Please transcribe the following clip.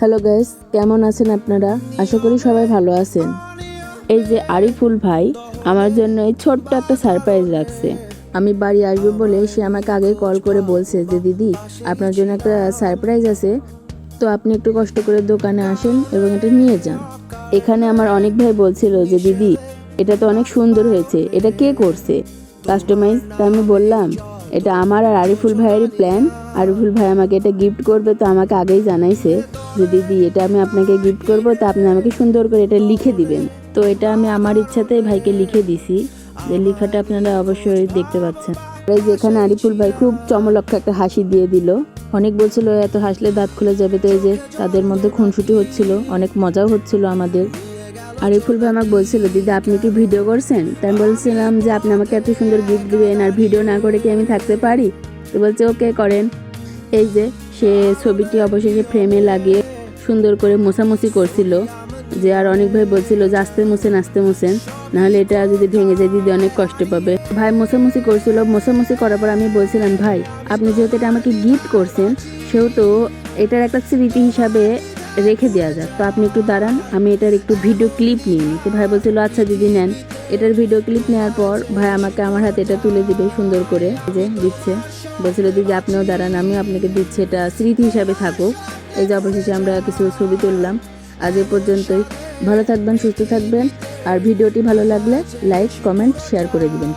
Hello guys, কেমন আছেন আপনারা? আশা করি সবাই ভালো আছেন। এই যে আরিফুল ভাই আমার জন্য এই ছোট্ট একটা সারপ্রাইজ রাখছে। আমি বাড়ি আসবো বলে সে আমাকে আগে কল করে বলছে যে দিদি, আপনার জন্য একটা সারপ্রাইজ আছে, তো আপনি একটু কষ্ট করে দোকানে আসেন এবং এটা নিয়ে যান। এখানে আমার অনেক ভাই বলছিল যে দিদি, এটা তো অনেক সুন্দর হয়েছে, এটা কে করছে কাস্টমাইজ? তা আমি বললাম এটা আমার আর আরিফুল ভাইয়েরই প্ল্যান। আরিফুল ভাই আমাকে এটা গিফট করবে, তো আমাকে আগেই জানাইছে যে দিদি এটা আমি আপনাকে গিফট করব, তো আপনি আমাকে সুন্দর করে এটা লিখে দিবেন। তো এটা আমি আমার ইচ্ছাতেই ভাইকে লিখে দিছি, যে লেখাটা আপনারা অবশ্যই দেখতে পাচ্ছেন। এই যে এখানে আরিফুল ভাই খুব চমলক্ষ একটা হাসি দিয়ে দিল। অনেক বলছিল এত হাসলে দাঁত খুলে যাবে, তো এই যে তাদের মধ্যে খুনসুটি হচ্ছিল, অনেক মজাও হচ্ছিল আমাদের। আরিফুল ভাই আমাকে বলছিল দিদি আপনি কি ভিডিও করছেন? তাই আমি বলছিলাম যে আপনি আমাকে এত সুন্দর গিফট দিবেন আর ভিডিও না করে কি আমি থাকতে পারি? তো বলছে ওকে করেন। এই যে সে ছবিটি অবশেষে ফ্রেমে লাগিয়ে সুন্দর করে মোছামুছি করছিল। যে আর অনেক ভাই বলছিল যে আস্তে মুছেন, নাহলে এটা যদি ভেঙে যায় দিদি অনেক কষ্ট পাবে। ভাই মোছামুছি করছিল, মোছামুছি করার পর আমি বলছিলাম ভাই আপনি যেহেতু এটা আমাকে গিফট করছেন, সেহেতু এটার একটা স্মৃতি হিসাবে রেখে দেওয়া যাক। তো আপনি একটু দাঁড়ান, আমি এটার একটু ভিডিও ক্লিপ নিয়ে নিই। তো ভাই বলছিল আচ্ছা দিদি নেন। এটার ভিডিও ক্লিপ নেওয়ার পর ভাই আমাকে আমার হাতে এটা তুলে দিবে সুন্দর করে, যে দিচ্ছে। বলছিল দিদি আপনিও দাঁড়ান, আমিও আপনাকে দিচ্ছি, এটা স্মৃতি হিসাবে থাকুক। এই যে অবশেষে আমরা কিছু ছবি তুললাম। আজ এ পর্যন্তই। ভালো থাকবেন, সুস্থ থাকবেন, আর ভিডিওটি ভালো লাগলে লাইক, কমেন্ট, শেয়ার করে দিবেন।